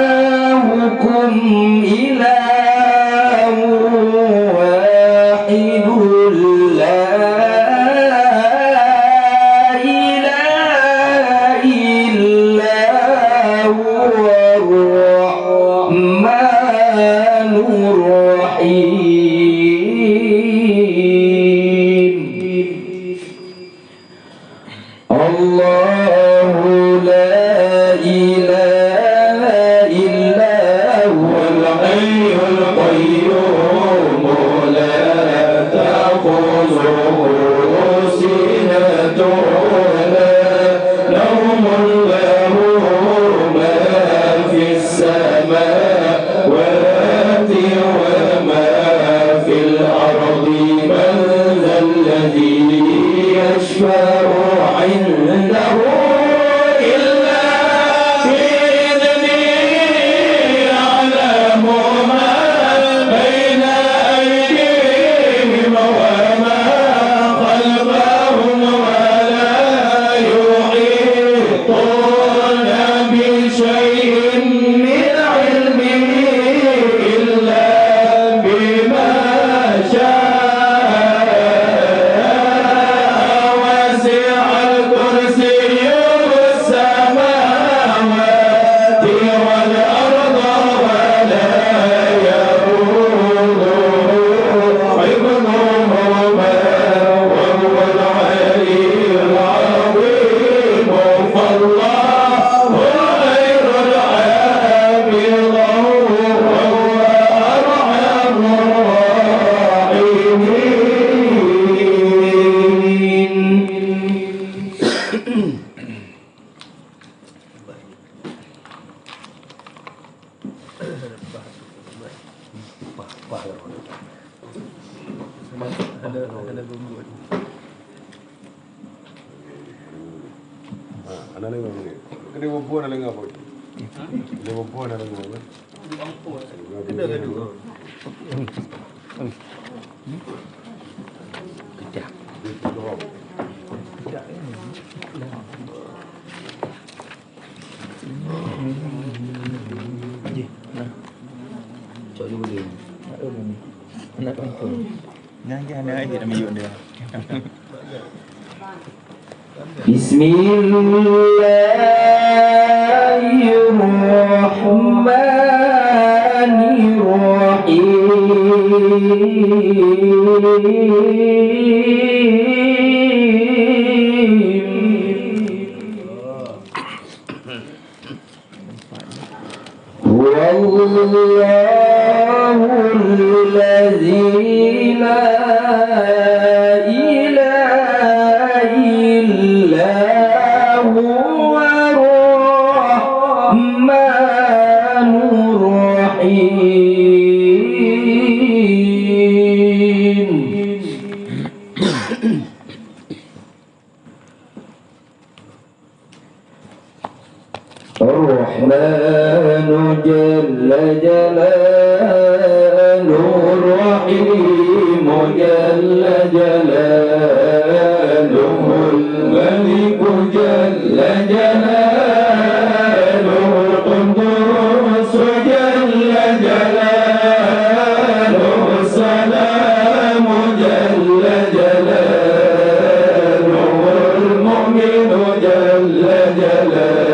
وإلهكم إله Ana lagi mana? Kena buat ana lagi apa? Dia buat ana lagi mana? Kena kedua. Kejap. Cok dulu ni. Nak apa? Jangan ada aja nama yuk dia. الرحمن جل جلاله الرحيم جل جلاله الملك جل جلاله القدوس جل جلاله السلام جل جلاله المؤمن جل جلاله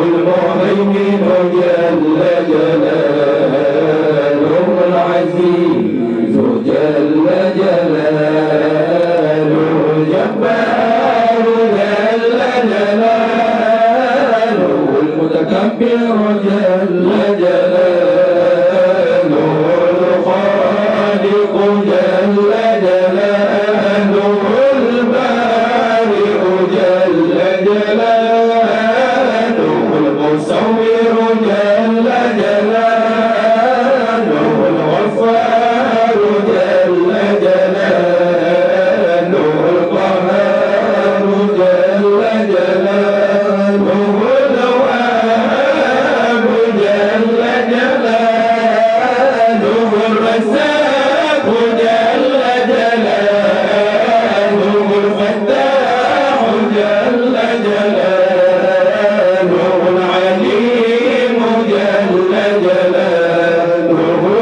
المهيمن جل جلاله العزيز جل جلاله الجبار جل جلاله المتكبر جل جلاله الخالق جل جلاله البارئ جل جلاله المصور جل جلاله الغفار جل جلاله القهار جل جلاله الوهاب جل جلاله الرزاق جل جلاله الفتاح جل جلاله العليم جل جلاله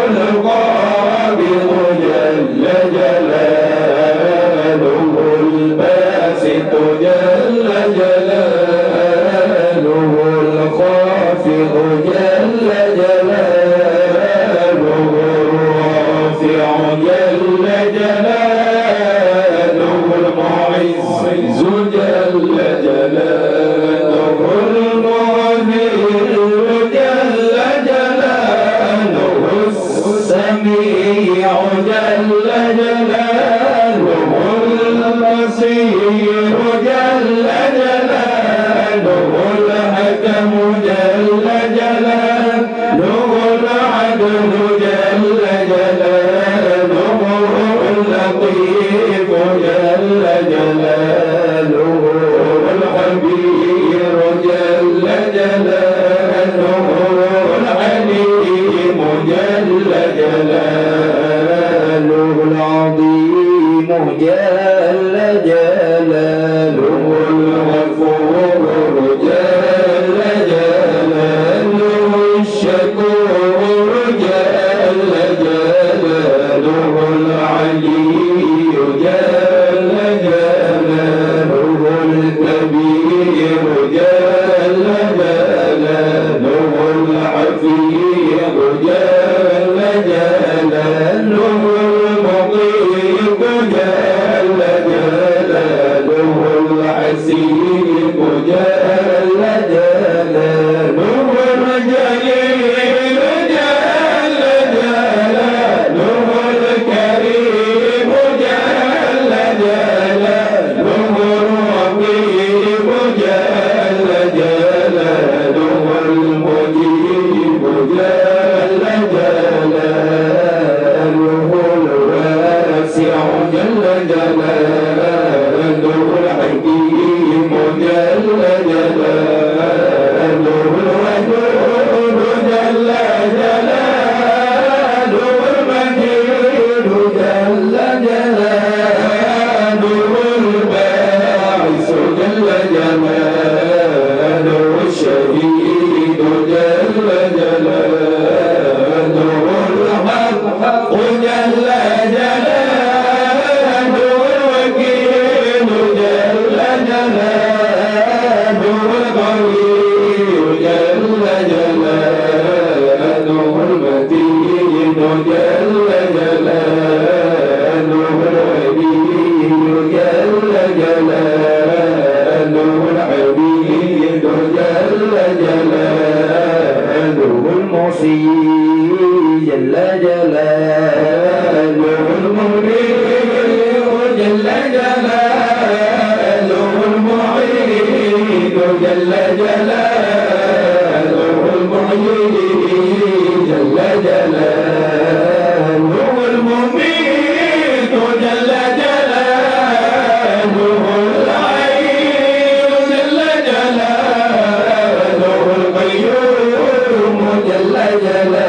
القابض جل جلاله الباسط جل جلاله الخافض جل جلاله الرافع جل جلاله المعز جل جلاله المذل جل جلاله السميع جل جلاله البصير جل جلاله الحكم جل جلاله العدل جل جلاله اللطيف جل جلاله الخبير جل جلاله العليم جل جلاله العظيم جل جلاله الغفور جل جلاله الشكور جل جلاله العلي جل جلاله الكبير جل جلاله الحفيظ جل جلاله جل جلاله الوكيل جل جلاله القوي جل جلاله المتين جل جلاله الولي جل جلاله العبيد جل جلاله المعصي جل جلاله المريد جل جلاله المعيد جل جلاله المعيد جل جلاله المميت جل جلاله العين جل جلاله القيوم جل جلاله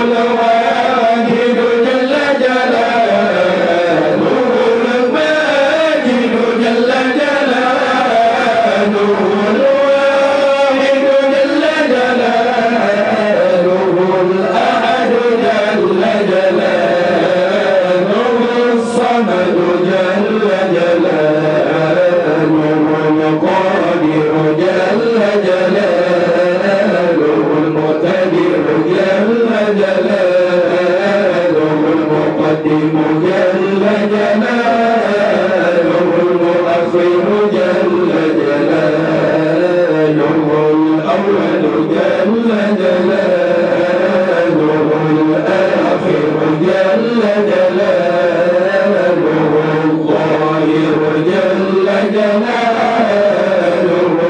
الواحد جل جلاله الماجد جل جلاله الواحد جل جلاله الأحد جل جلاله الصمد جل جلاله القادر جل جلاله المقتدر جل جلاله المقدم جل جلاله المؤخر جل جلاله الأول جل جلاله الآخر جل جلاله الظاهر جل جلاله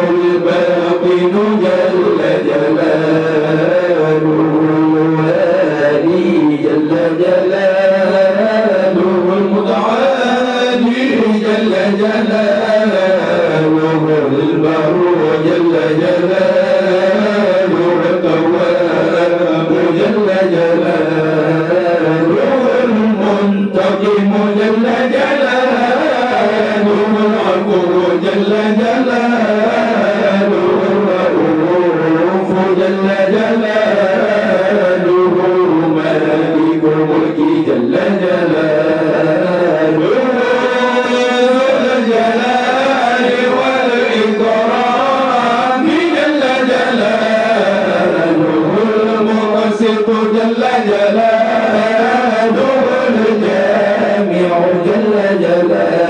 الباطن جل جلاله الوالي جل جلاله المتعالي جل جلاله البر جل جلاله التواب جل جلاله المنتقم جل جلاله العفو جل جلاله الرؤوف جل جلاله مالك الملك جل جلاله الجلال والإكرام جل جلاله المقسط جل جلاله الجامع جل جلاله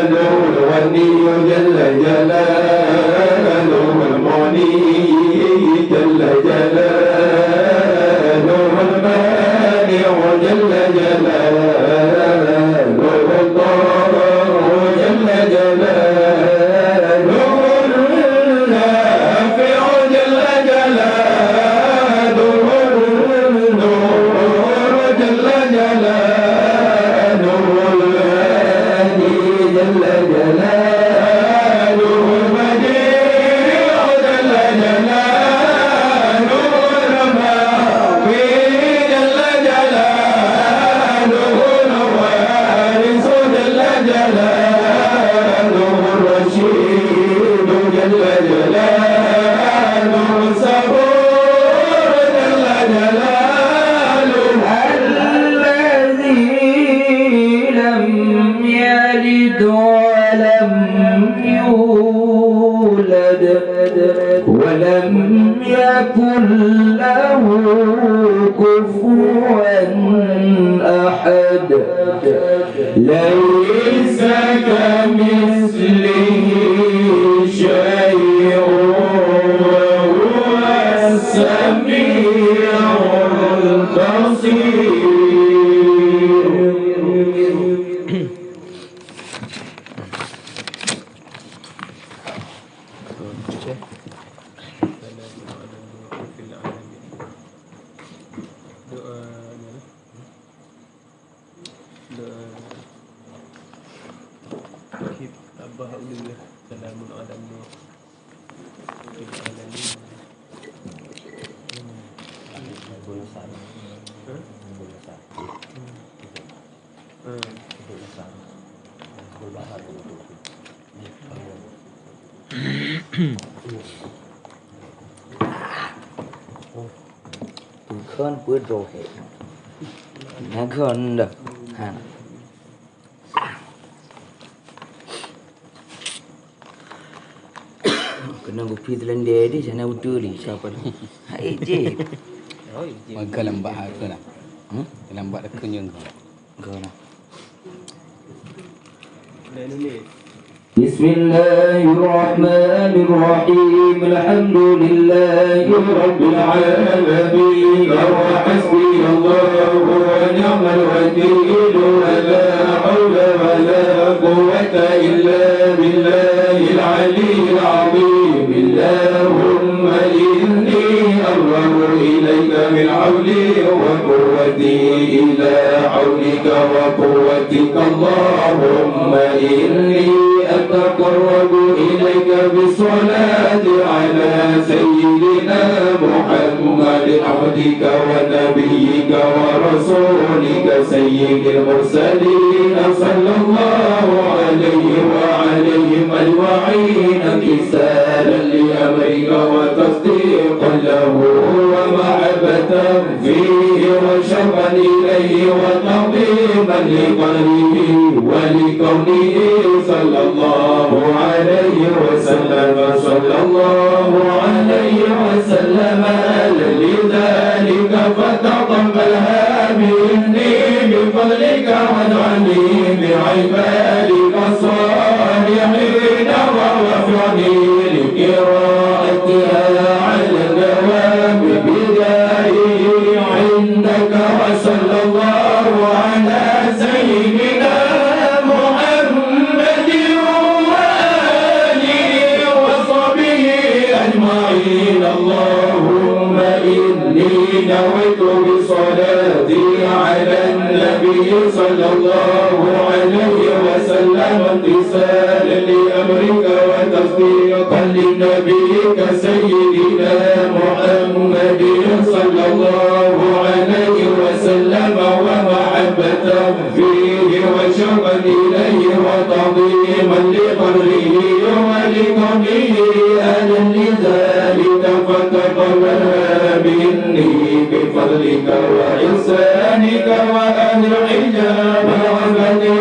الغني جل جلاله المغني جل جلاله المانع جل جلاله الضار جل جلاله النافع جل جلاله النور جل جلاله الهادي جل جلاله البديع جل جلاله الماضي جل جلاله الوارث جل جلاله الرشيد جل جلاله الصبور جل جلاله الذي لم يلد ولم يولد ولم يكن له كفوا أحد ليس كمثله شيء وهو السميع البصير. khơn quyết rồi hết nó khơn được hả kena kopi telan dia di sana betul di siapa tu hai je Maka lambat aku lah. Lambat aku yang kau nak بسم الله الرحمن الرحيم الحمد لله رب العالمين وحسبي الله ونعم الوكيل ولا حول ولا قوة إلا بالله العلي العظيم اللهم إني أبرأ إليك من حولي وقوتي إلى حولك وقوتك اللهم إني أتقرب إليك بالصلاة على سيدنا محمد عبدك ونبيك ورسولك سيد المرسلين صلى الله عليه وعليهم أجمعين امتثالا لأمرك وتصديقا له ومحبة فيه وشوقا إليه وتعظيما لقدره ولكونه صلى الله عليه وسلم صلى الله عليه وسلم لذلك فتقبلها مني بفضلك واجعلني بعبادك الصالحين ووفقني لقراءتها على الدوام بدائه عندك وصلى الله على سيدنا محمد وآله وصحبه أجمعين اللهم إني نويت بصلاتي على النبي صلى الله عليه وسلم امتثالا لأمرك وتصديقا لنبيك سيدنا محمد صلى الله عليه وسلم ومحبة فيه وشوقا إليه وتعظيما لقدره ولكونه أهلا لذلك فتقبلها مني بفضلك وإحسانك وأهل الحجاب وفتح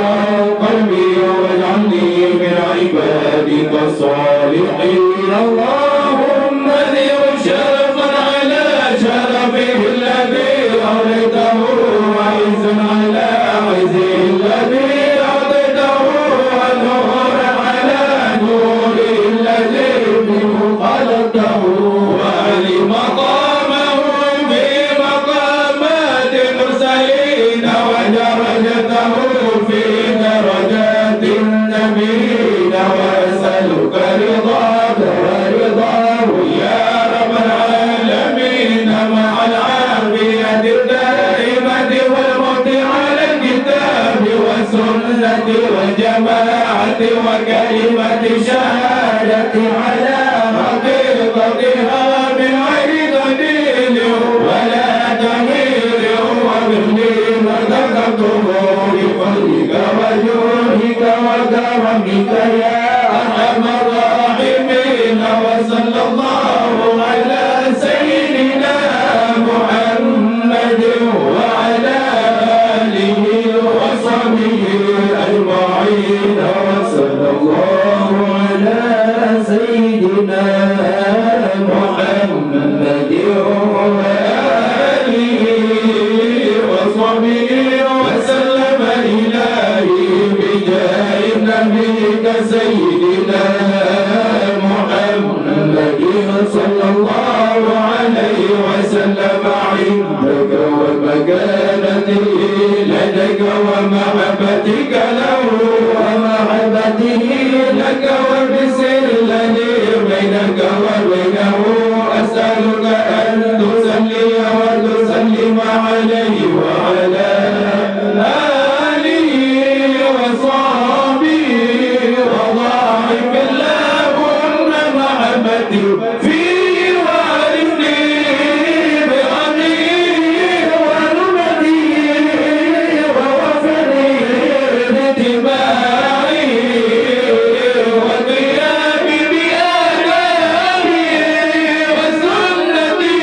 قلبي واجعلني من عبادك الصالحين اللهم ذر شرفا على شرفه الذي أريته وعزا على عزه الذي أعطيته ونورا على نوره الذي منه خلقته وعلي مقامه في مقامات المرسلين ودرجته في درجات النبيين وأسألك رضاك ورضاه يا رب العالمين مع العافية الدائمة والموت على الكتاب والسنة والجماعة وكلمة شهادة على حقيقتها من غير دليل ولا تميل وبغني ما ذكرته بفضلك وجودك وكرمك يا أرحم الراحمين وصلى الله على سيدنا محمد وعلى آله وصحبه أجمعين وصلى الله على سيدنا محمد وآله وصحبه وسلم إلهي بجاه نبيك سيدنا محمد صلى الله عليه وسلم عندك ومكانته لديك ومحبتك له ومحبته لك وبسلني بينك وبينه أسألك أن تصلي وتسلم عليه وعلى آله وصحبه وضاعف اللهم محبتي فيه وعرفني بغنيه ونبتي ووفني باتباعي وقيامي بآدابي وسنتي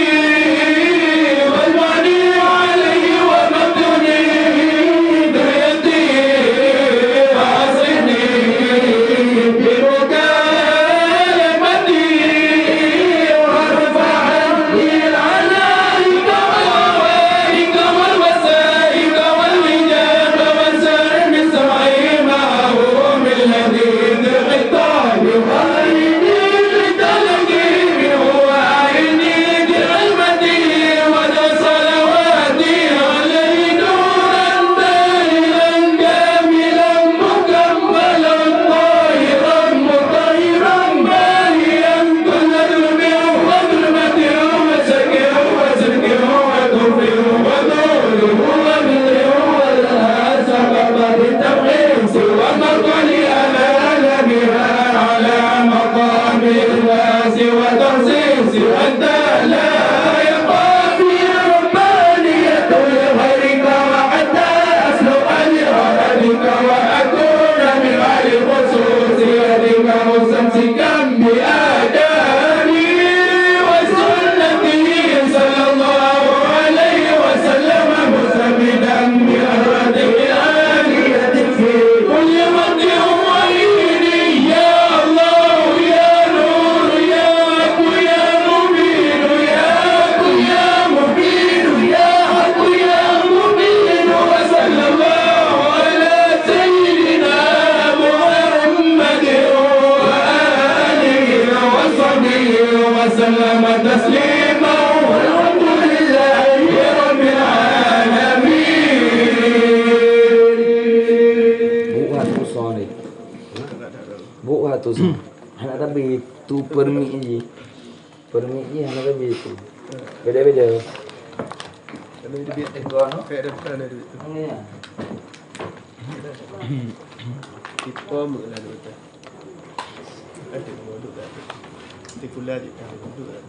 Tu permit je. Permit je anak habis tu. Beda-beda. Ada duit Ekor no. kayak depan ada duit tu. Ya. Kita mau lah duit tu. Ada mau duit tak? Tikulah je kan duit tak?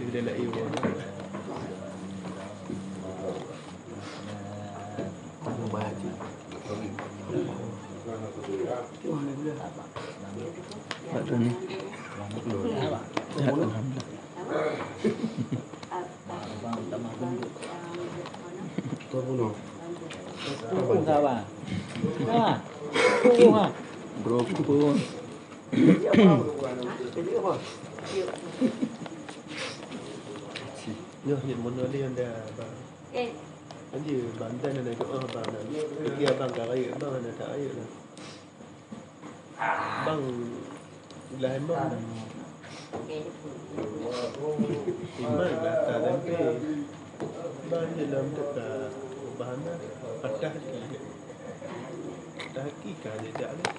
Dia nak ibu. Bahagia. Ada ni. Kau bunuh. Bro pun. Yo, yang mana dia yang dah bang. Nanti bandan ada doa bang. Pergi abang kat raya bang ada tak raya lah. Bang lah emang. Iman lah tak tapi bang dalam dekat bahan patah sikit. Tak hakikah dia tak lah.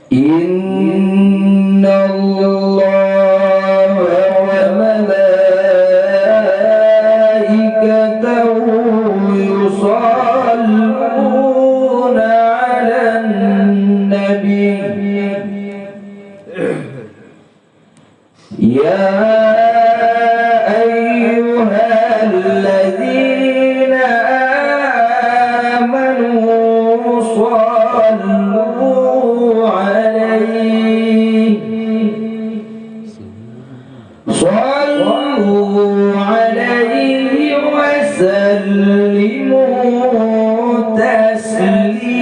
Inna Allah wa malaikatahu yusalluna 'alan nabi ya ayyuhalladzina amanu sallu عليه وسلموا تسليما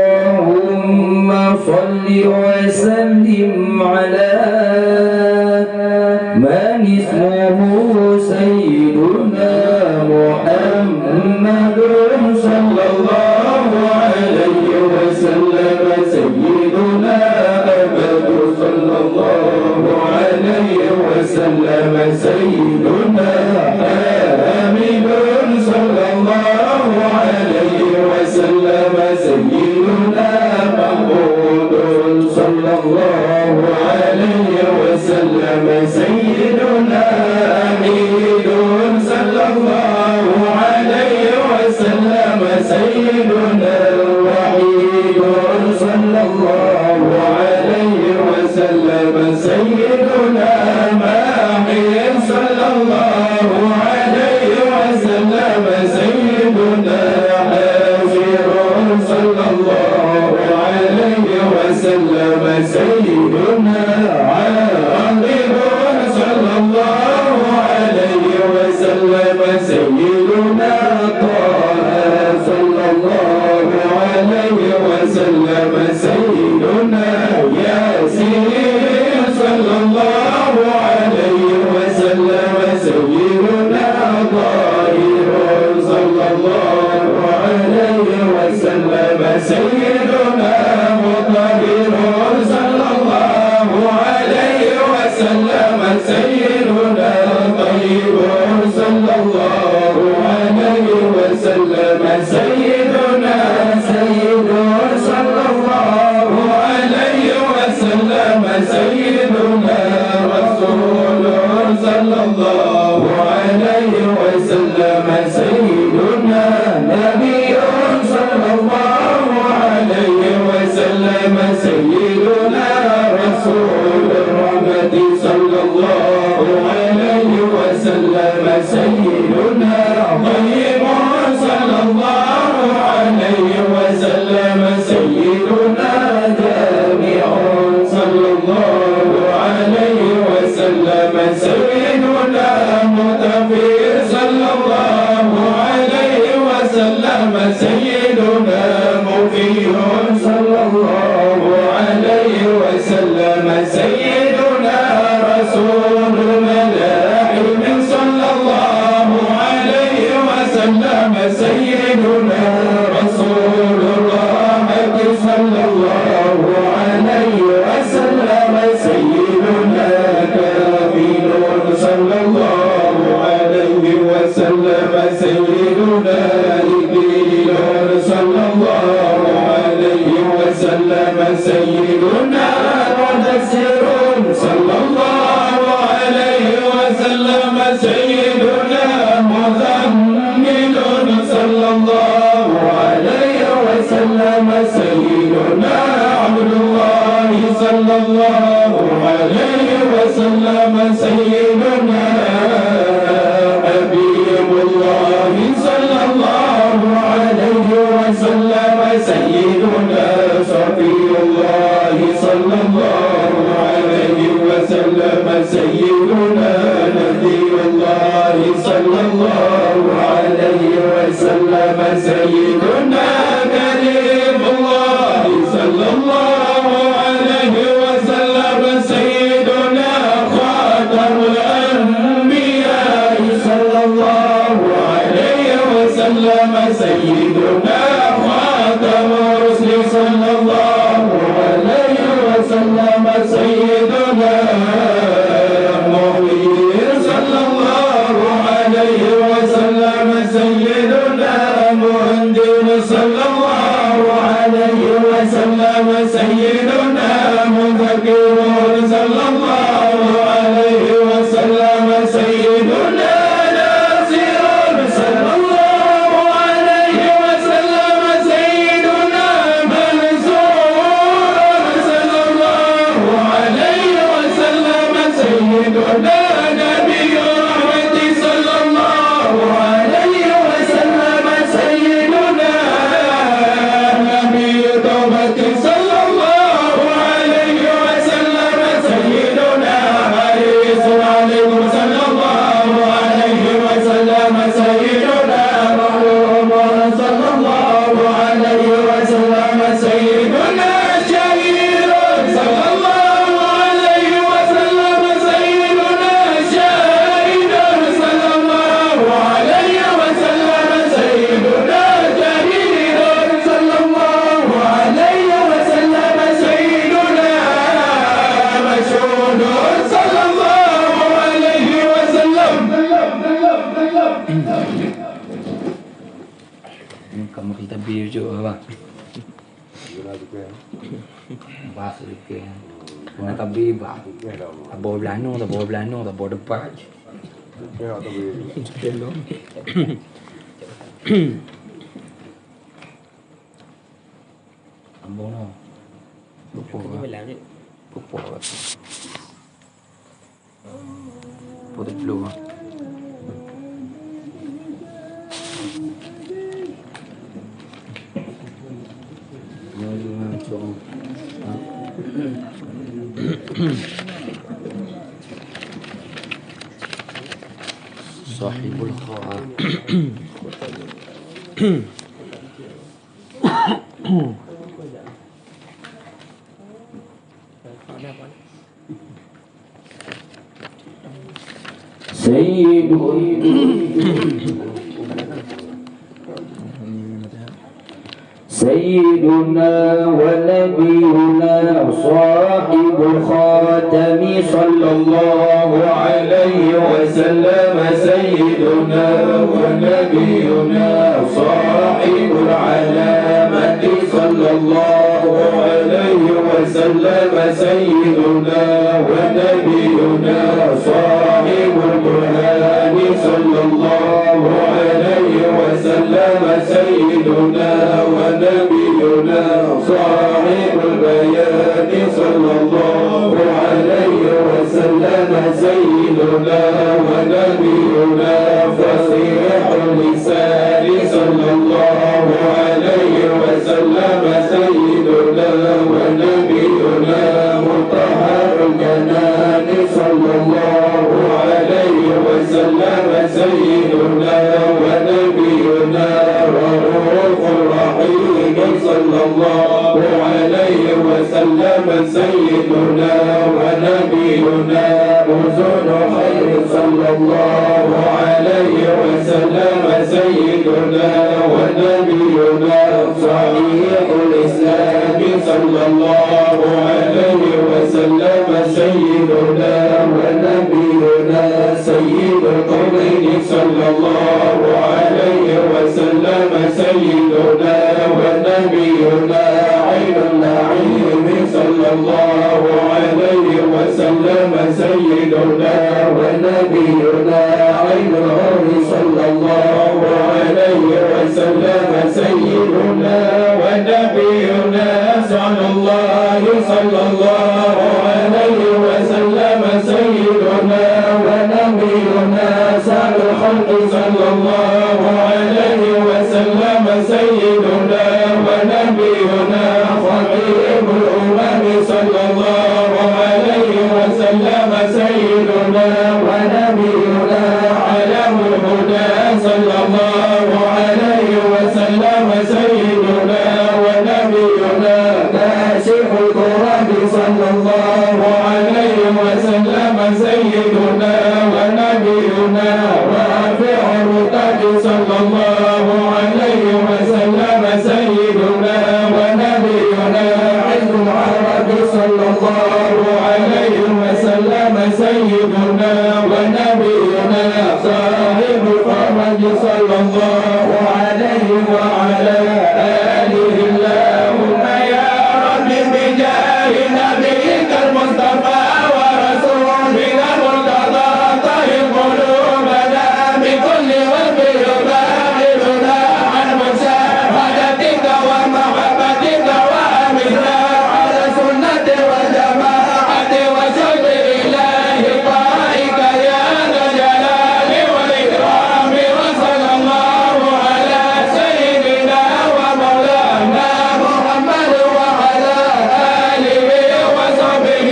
اللهم صل وسلم على من اسمه سيدنا محمد صلى الله عليه وسلم سيدنا أحمد صلى الله عليه وسلم سيدنا حامد صلى الله عليه وسلم سيدنا محمود صلى الله عليه وسلم سيدنا أمير صلى الله عليه وسلم سيدنا الوحيد صلى الله عليه وسلم سيدنا ماحي صلى الله عليه وسلم سيدنا حافظ صلى الله عليه وسلم سيدنا عاقب صلى الله عليه وسلم سيدنا طه صلى الله عليه وسلم سيدنا ياسين صلى الله عليه وسلم سيدنا حبيب الله صلى الله عليه وسلم سيدنا صفي الله صلى الله عليه وسلم سيدنا نبي الله صلى الله عليه وسلم سيدنا كريم الله صلى الله عليه وسلم سيدنا خاتم الأنبياء صلى الله عليه وسلم سيدنا خاتم الرسل صلى الله عليه وسلم سيدنا مغير صلى الله عليه وسلم سيدنا منذر صلى الله عليه وسلم سيدنا مذكر صلى الله عليه وسلم سيدنا ناصر صلى الله عليه وسلم سيدنا منصور صلى الله عليه وسلم سيدنا نبي الرحمة صلى الله عليه وسلم سيدنا نبي توبة صلى الله عليه وسلم سيدنا حريص عليكم صلى الله عليه وسلم سيدنا محروم صلى الله عليه وسلم سيدنا شهيد صلى الله عليه وسلم سيدنا شاهد صلى الله عليه وسلم سيدنا جليل صلى الله عليه وسلم سيدنا مشهود صلى الله عليه وسلم. Kamu kita bir juga bang. Guna juga. Bahasa juga. Guna tabi bang. Tabor Belanda, tabor depan. Ya atau beri. Belum. Ambon no. Pupuk. Pupuk. Pupuk blue. صاحب الخاء سيدنا ونبينا صاحب الخاتم صلى الله عليه وسلم سيدنا ونبينا صاحب العلامة صلى الله عليه وسلم سيدنا ونبينا صاحب البرهان صلى الله عليه وسلم سيدنا ونبينا صاحب البيان صلى الله عليه وسلم سيدنا ونبينا فصيح اللسان صلى الله عليه وسلم سيدنا ونبينا مطهر الجنان صلى الله عليه وسلم سيدنا ونبينا رؤوف الرحيم صلى الله عليه وسلم سيدنا ونبينا أذن خير صلى الله عليه وسلم سيدنا ونبينا صحيح الإسلام صلى الله عليه وسلم سيدنا ونبينا سيد القومين صلى الله عليه وسلم سيدنا ونبينا عين النعيم صلى الله عليه وسلم سيدنا ونبينا عين الغر صلى الله عليه وسلم سيدنا ونبينا صلى الله عليه وسلم سيدنا سيدنا ونبينا سعد الخلق صلى الله عليه وسلم سيدنا ونبينا خطيب الأمم صلى الله عليه وسلم سيدنا ونبينا علم الهدى صلى الله عليه وسلم سيدنا ونبينا كاشف الكرب صلى الله عليه وسلم سيدنا ونبينا رافع الرتب صلى الله عليه وسلم سيدنا ونبينا عز العرب صلى الله عليه وسلم سيدنا ونبينا صاحب الفرج صلى الله عليه وعلى آله اللهم يا رب بجاه نبيك المصطفى ورسولك المرتضى طهر قلوبنا بكل وجه يباغلنا عن مشاهدتك ومحبتك وأمنا على سنة والجماعة وشرع إله طائك يا ذا الجلال والإكرام وصلى الله على سيدنا ومولانا محمد وعلى آله وصحبه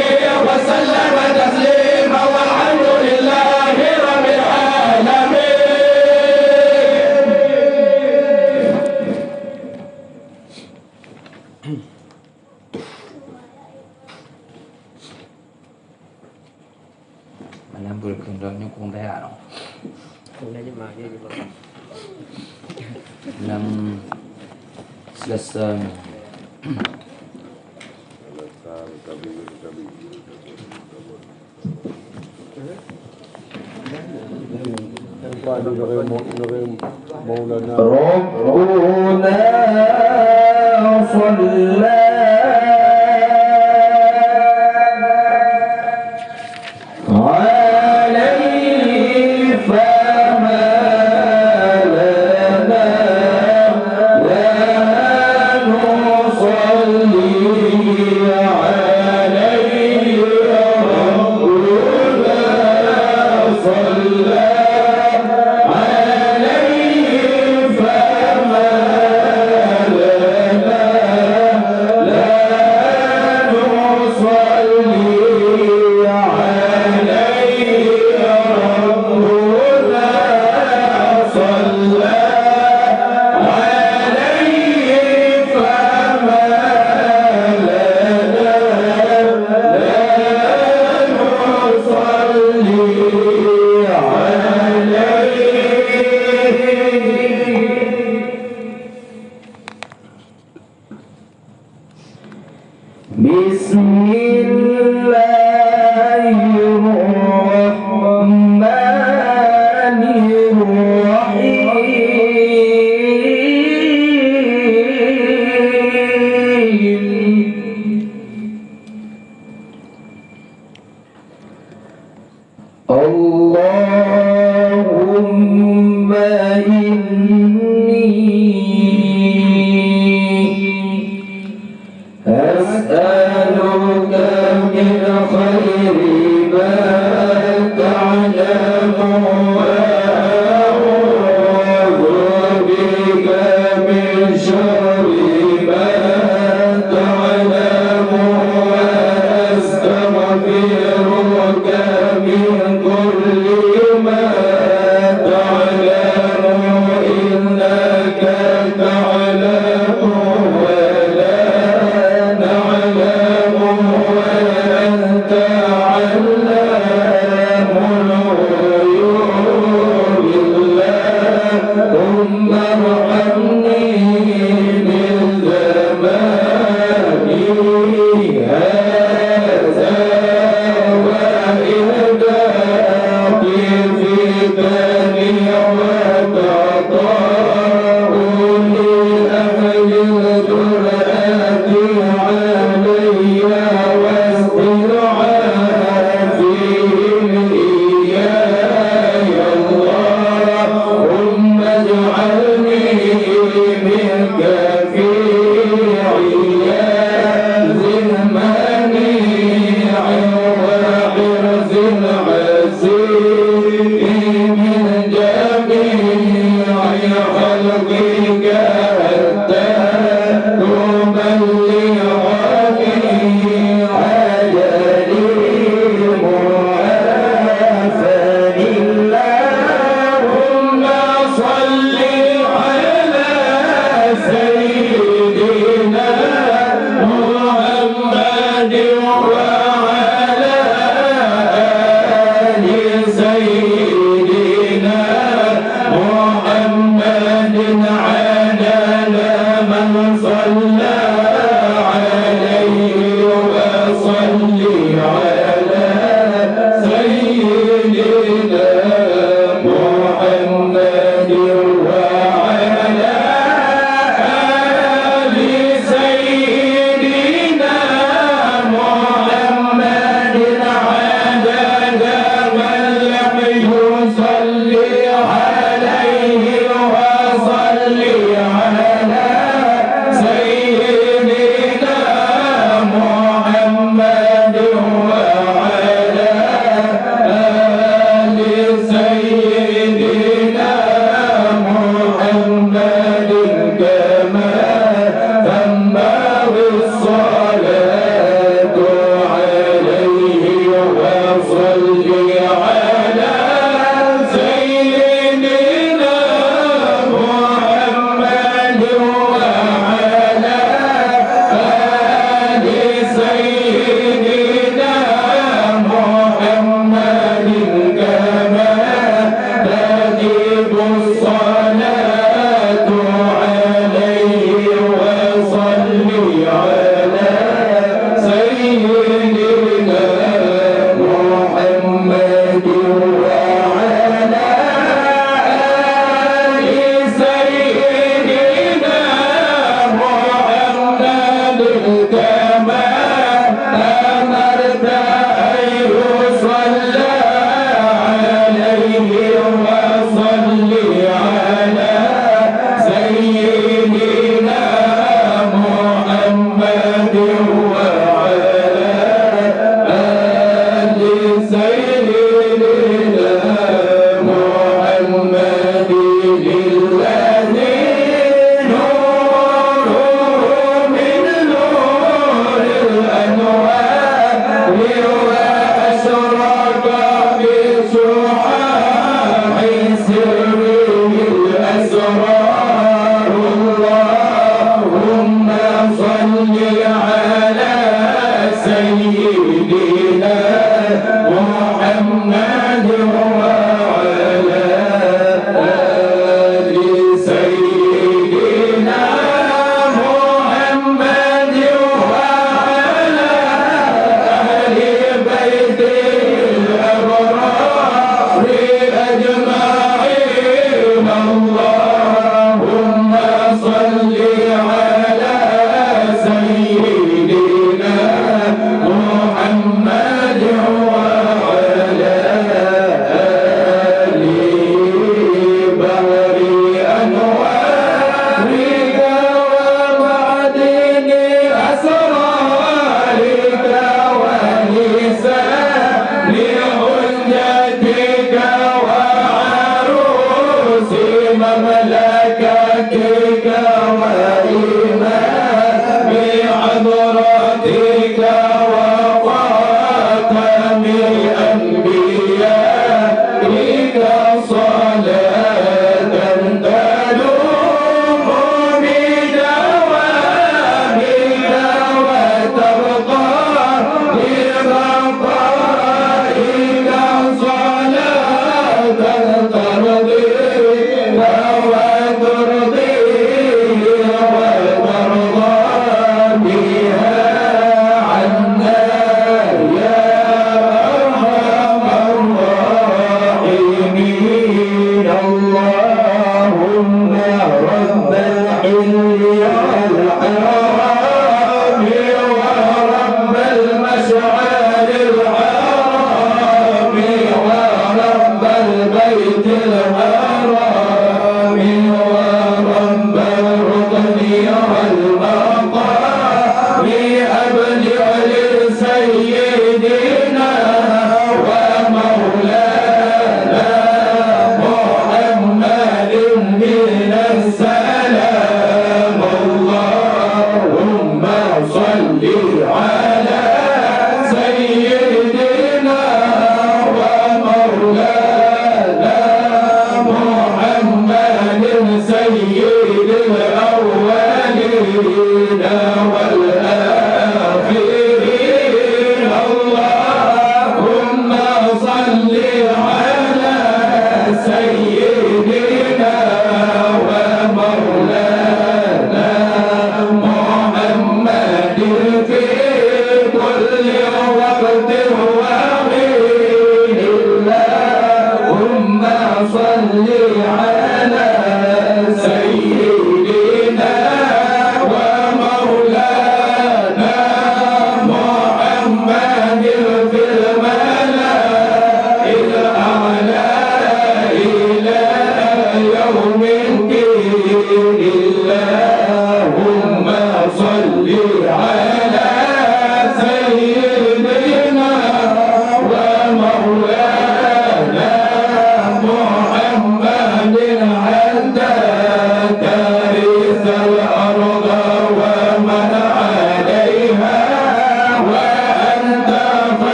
وسلم تسليما والحمد لله رب العالمين. Menyambulkan dalamnya kung daya no. Dalam selesai مولانا ربنا صلى عليه فما لنا لا نصلي عليه ربنا صلى بسم الله الرحمن الرحيم اللهم إني أسألك من خير ما تعلم وأعوذ بك من شر ما تعلم وأستغفرك من كل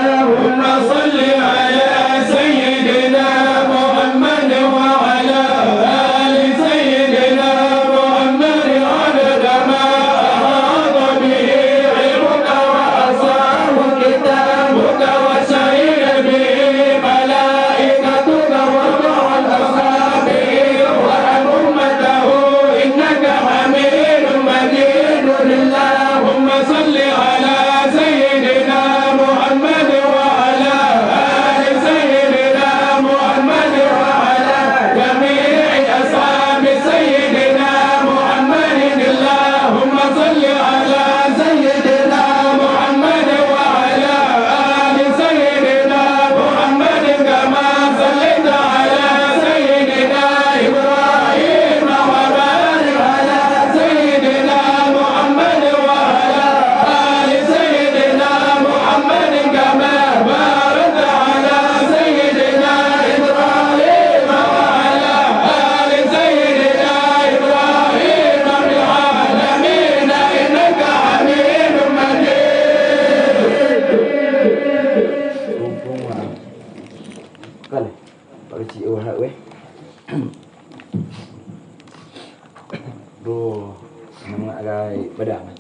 اللهم صل على سيدنا Kan? Pak kecil Wahab weh. Duh, nak gai badang.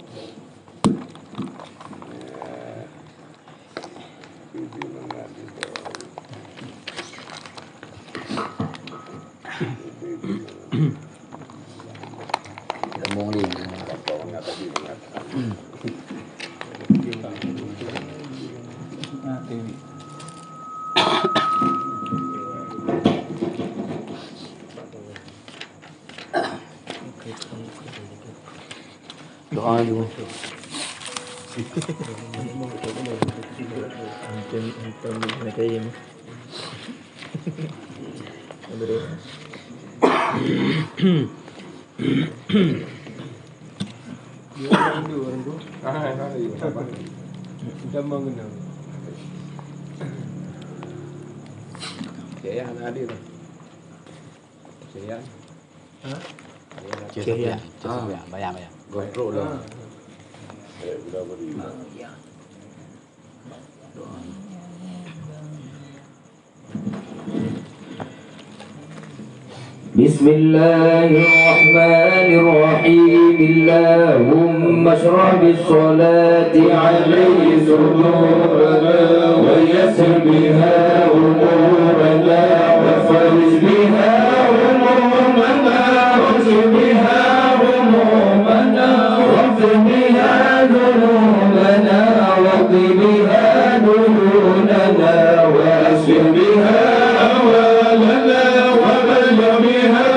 Sambung ni. Doa dulu. Hantam nak kaya ni. Ada doa. Dia orang tu orang tu. Kita mau kenal. Saya anak dia tu. Saya. Cik bayar. Gondrok dah. Sudah beri. بسم الله الرحمن الرحيم اللهم اشرح بالصلاة عليه صدورنا ويسر بها أمورنا وفرج بها همومنا واغفر بها همومنا واغفر بها ذنوبنا واقض بها ديوننا واسر بها أموالنا وبلغ بها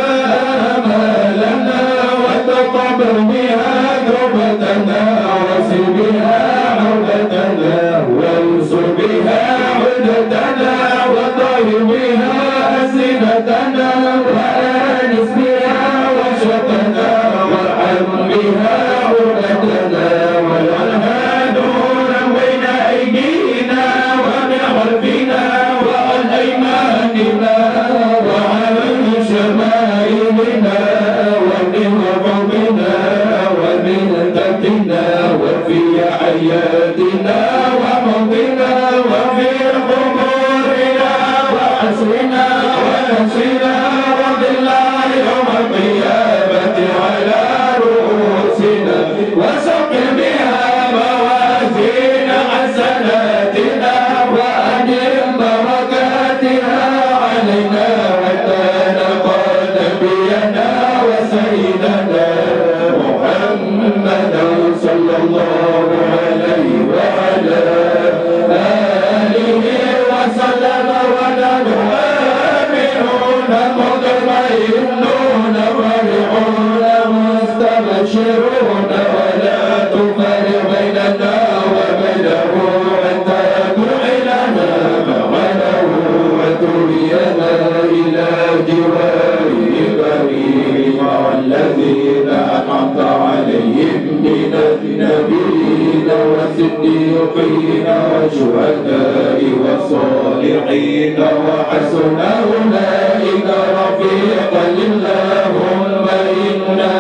آمالنا وتقبل بها توبتنا واسر بها عودتنا وانصر بها عدتنا وطهر بها ألسنتنا وآنس بها وشطنا وارحم بها عودتنا واجعلها نورا بين أيدينا ومن خلفنا وعن أيماننا وعن شمائلنا ومن فوقنا ومن تحتنا وفي حياتنا وموتنا وفي قبورنا وحشرنا ونفسنا وبالله يوم القيامة على رؤوسنا وسقم بها موازين حسناتنا وأدم بركاتها علينا حتى نلقى نبينا وسيدنا محمدا صلى الله عليه وعلى آله وسلم ونحن آمنون مطمئنون فرحون مستبشرون ولا تفرق بيننا وبينه حتى تحلنا معه وترينا إلى جواره الكريم مع الذين أنعمت عليهم من النبيين والصديقين والشهداء والصالحين وحسن أولئك رفيقا اللهم إنا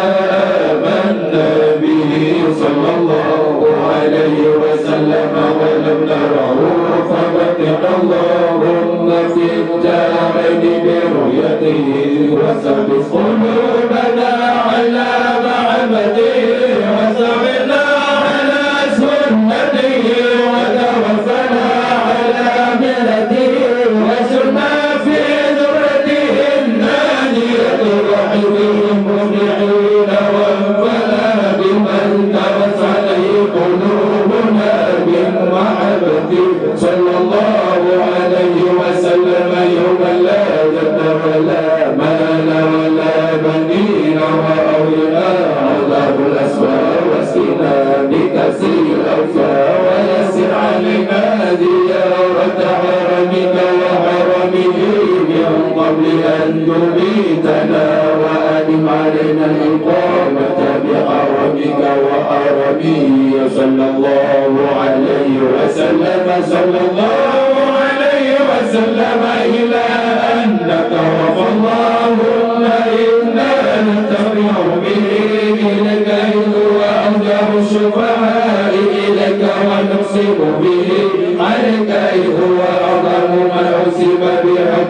آمنا به صلى الله عليه وسلم ولم نره فمتع اللهم في الدارين برؤيته وثبت قلوبنا على محبته وثبتنا على سنته وتوفنا على ملته وسرنا في ذرته الناجية وحفظهم مفلحين وانفنا بمن ترس عليه قلوبنا من محبته صلى الله عليه وسلم يوما لا جد ولا مال ولا بنين وأولياء الله الأسوار واسقنا بكسر الأوفاء ويسر علينا زيارة حرمك وحرمه من قبل أن تميتنا وأدم علينا الإقامة بحرمك وحرمه صلى الله عليه وسلم صلى الله عليه وسلم إلى أن نتوفى اللهم إنا نتبع به إليك إذ هو أوجه الشفعاء إليك ونقسم به عليك إذ هو أعظم من حسب بحق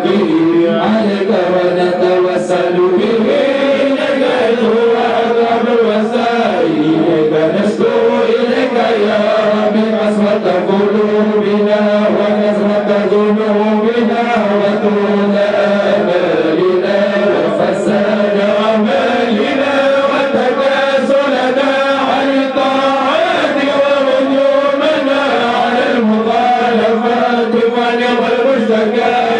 بنا وطول آمالنا وفساد أعمالنا وتكاسلنا عن الطاعات وهجومنا على المخالفات فنعم المشتكى